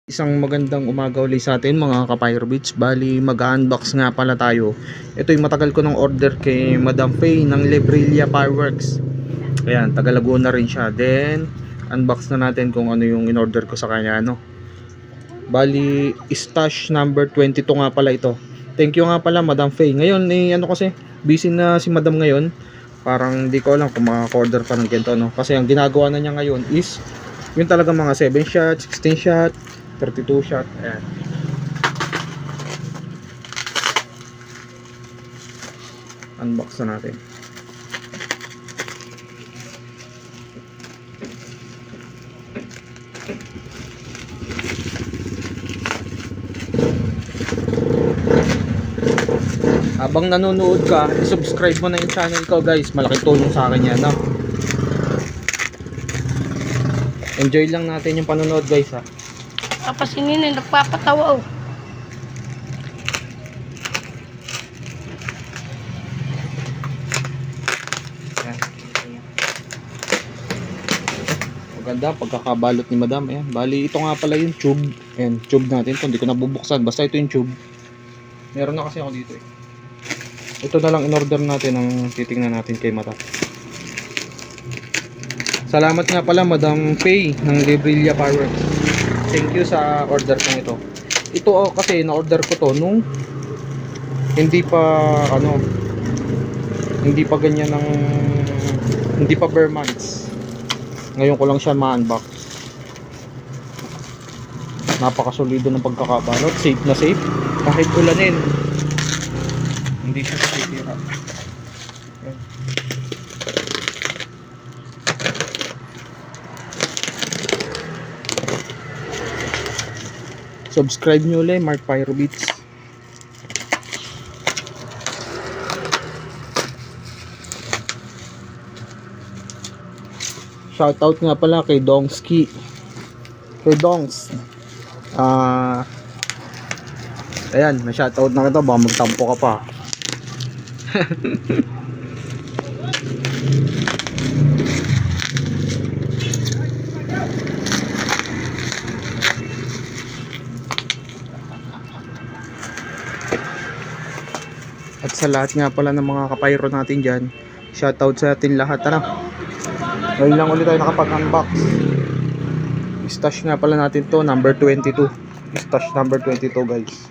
Isang magandang umaga ulit sa atin mga ka-Pyro Beats. Bali mag-unbox nga pala tayo. Ito yung matagal ko ng order kay Madam Faye ng Lebrilla Fireworks. Ayan, taga Laguna rin siya. Then unbox na natin kung ano yung in-order ko sa kanya, no. Bali stash number 22 nga pala ito. Thank you nga pala Madam Faye. Ngayon ano kasi busy na si Madam ngayon. Parang hindi ko alam kung makaka-order pa ng ganito, no. Kasi ang ginagawa na niya ngayon is yung talaga mga 7 shot, 16 shot, 32 shot. Ayan. Unbox na natin. Habang nanonood ka, i-subscribe mo na yung channel ko guys. Malaking tulong sa akin yan, no? Enjoy lang natin yung panonood guys, ha. Kapasinin na nagpapatawa, oh. Ayan. Maganda pagkakabalot ni Madam. Ayan. Bali ito nga pala yung tube. Ayan, tube natin. Ito hindi ko nabubuksan. Basta ito yung tube. Meron na kasi ako dito, eh. Ito na lang in-order natin ang titingnan natin kay Madam. Salamat nga pala Madam Faye ng Lebrilla Fireworks. Thank you sa order ko ito. Ito kasi na-order ko to nung hindi pa ganyan ng hindi pa bare months. Ngayon ko lang siya ma-unbox. Napakasolido ng pagkakabalot, safe na safe kahit ulanin. Hindi siya sisira. Subscribe nyo ulit, Mark Pyro Beats. Shoutout nga pala kay Dongski. Kay Dongs. Ayan, may shoutout na kita. Baka magtampo ka pa. At sa lahat nga pala ng mga kapayro natin dyan, shoutout sa atin lahat. Ngayon lang ulit tayo nakapag-unbox. Stash nga pala natin to, number 22. Stash number 22 guys.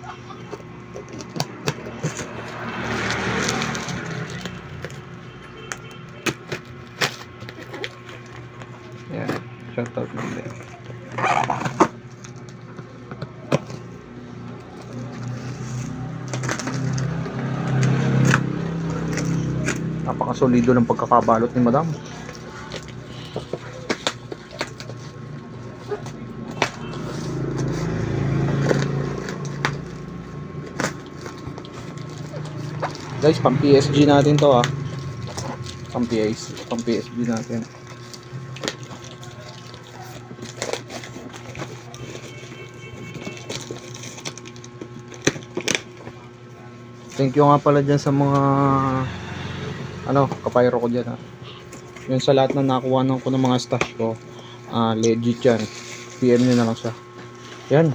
Ayan, shoutout natin. Napakasolido ng pagkakabalot ni Madam. Guys, pang PSG natin to, ha. Pang PSG natin. Thank you nga pala dyan sa mga kapayro ko dyan, ha. Yun sa lahat na nakuha ko ng mga stash ko, legit yan. PM nyo na lang siya. Yan,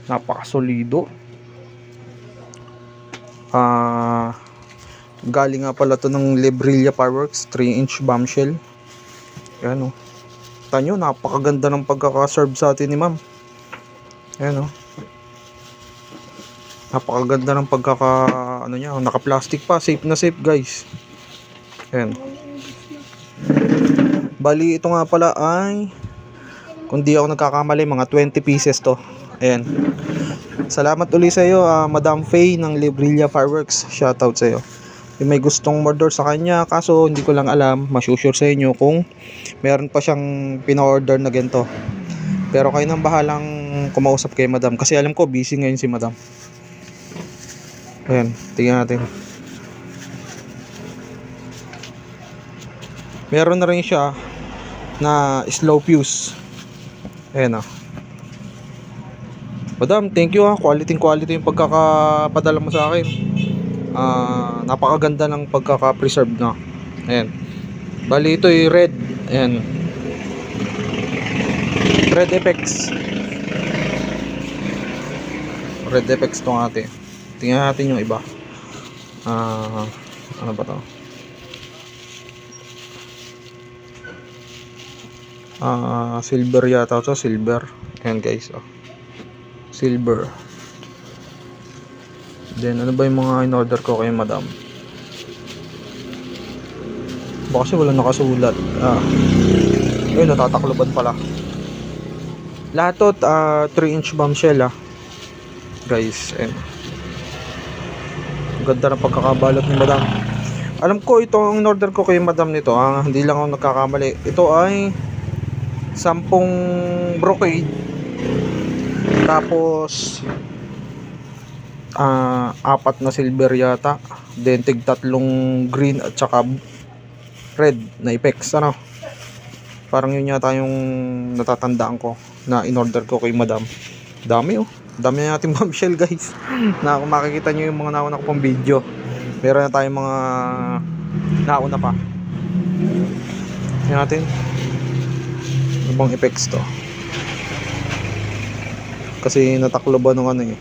napakasolido. Galing nga pala to ng Lebrilla Fireworks 3-inch bombshell. Yan, oh. Tanyo, napakaganda ng pagkakaserve sa atin ni ma'am. Yan, oh. Napakaganda ng niya, naka-plastic pa, safe na safe guys. Ayan. Bali ito nga pala ay, kung di ako nagkakamali, mga 20 pieces to. Ayan. Salamat ulit sa iyo, Madam Faye ng Lebrilla Fireworks. Shoutout sa iyo. Yung may gustong order sa kanya, kaso hindi ko lang alam, masusure sa inyo kung meron pa siyang pina-order na ganito. Pero kayo nang bahalang kumausap kay Madam, kasi alam ko busy ngayon si Madam. Ayan, tingnan natin. Meron na rin siya na slow fuse. Ayan, oh. Madam, thank you, ha. Quality yung pagkakapadala mo sa akin. Napakaganda ng pagkaka-preserve na. Ayan. Bali ito ay red. Ayan. Red Apex. Red Apex tong ate. Tingnan natin yung iba. Ano ba to? Silver yata to, silver. Ayan guys, oh. Silver. Then ano ba yung mga in-order ko kay madam? Baka kasi wala nakasulat. Ayun, natatakloban pala. Lahat to 3-inch bombshell guys. And ganda ng pagkakabalot ni madam. Alam ko ito ang in-order ko kay madam nito. Hindi lang ako nagkakamali. Ito ay 10 brocade. Tapos 4 na silver yata. Then tig 3 green at saka red na Apex. Ano? Parang yun yata yung natatandaan ko na in-order ko kay madam. Dami dami na natin bombshell guys. Na kung makikita nyo yung mga nauna ko pang video, meron na tayong mga nauna pa. Yan natin. Ano bang Apex to? Kasi nataklo ba nung ano eh.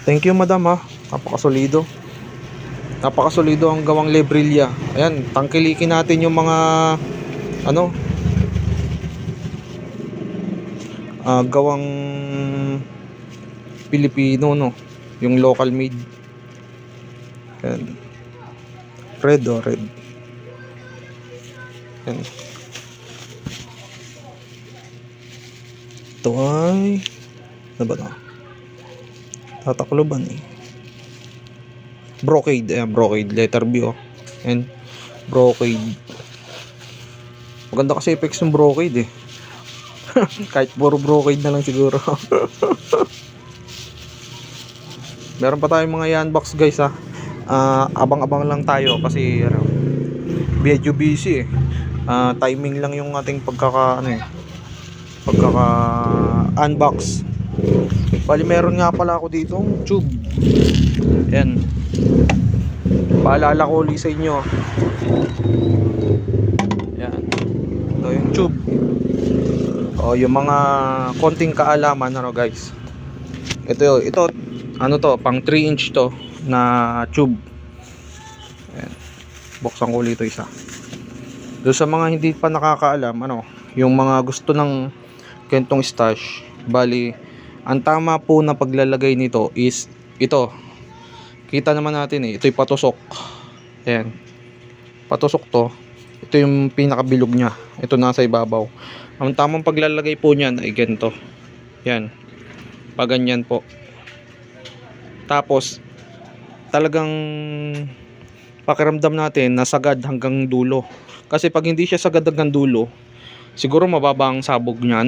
Thank you madam Napakasolido. Napakasolido ang gawang Lebrilya. Ayan, tangkilikin natin yung mga gawang Pilipino, no? Yung local made. Ayan. Red, red. Ayan. Ito ay ano ba na? Tatakloban eh. Brocade, ayan, brocade, letter B and brocade. Maganda kasi Apex ng brocade eh. Kahit puro brocade na lang siguro. Meron pa tayong mga yan-box guys abang-abang lang tayo kasi medyo busy eh. Timing lang yung ating unbox. Bali meron nga pala ako dito tube. Ayan. Paalala ko ulit sa inyo. Ayan. Ito yung tube. Yung mga konting kaalaman guys. Ito pang 3-inch to na tube. Ayan. Buksan ko ulit ito isa. Doon sa mga hindi pa nakakaalam, yung mga gusto ng kentong stash, bali ang tama po na paglalagay nito is ito. Kita naman natin ito'y patusok. Ayan. Patusok to. Ito yung pinakabilog niya. Ito nasa ibabaw. Ang tamang paglalagay po niyan ay ganito. Yan. Paganyan po. Tapos talagang pakiramdam natin na sagad hanggang dulo. Kasi pag hindi siya sagad hanggang dulo, siguro mababa ang sabog niya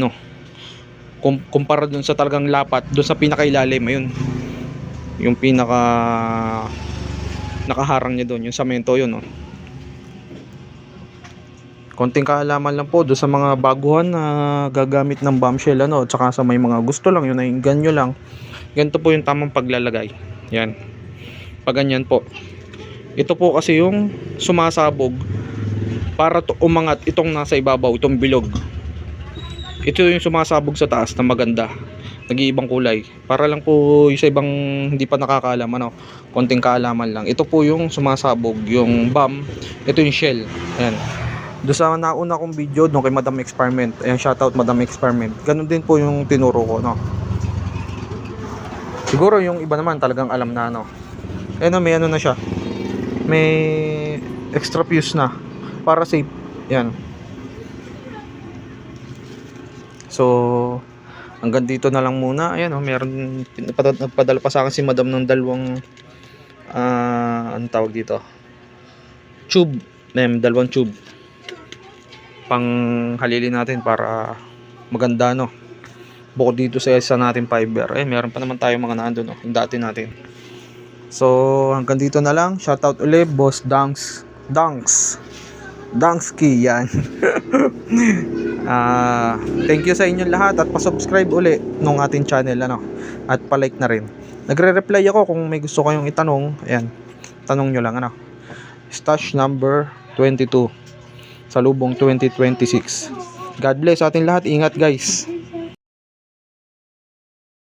kumpara dun sa talagang lapat, dun sa pinakailalim, ayun. Yung pinaka nakaharang niya doon, yung samento yun Konting kaalaman lang po doon sa mga baguhan na gagamit ng bombshell at saka sa may mga gusto lang, yun ay ganyo lang. Ganito po yung tamang paglalagay. Yan. Pag ganyan po. Ito po kasi yung sumasabog para umangat itong nasa ibabaw, itong bilog. Ito yung sumasabog sa taas na maganda. Nag-iibang kulay. Para lang po sa ibang hindi pa nakakaalam, konting kaalaman lang. Ito po yung sumasabog, yung bomb. Ito yung shell. Ayan. Doon sa nauna kong video doon kay Madam Experiment. Ayan, shoutout Madam Experiment. Ganun din po yung tinuro ko, Siguro yung iba naman talagang alam na, Ayan, may na siya. May extra fuse na para safe. Yan. So hanggang dito na lang muna. Ayan meron nagpadala pa sa akin si Madam ng dalawang anong tawag dito? Tube. Dalawang tube. Pang halili natin para maganda Bukod dito sa isa natin fiber. Meron pa naman tayo mga nandun yung dati natin. So hanggang dito na lang. Shoutout ulit Boss Dangsky yan. Thank you sa inyong lahat at pa-subscribe uli nung ating channel at pa-like na rin. Nagre-reply ako kung may gusto kayong itanong. Ayan, tanong nyo lang Stash number 22. sa lubong 2026. God bless sa ating lahat. Ingat guys.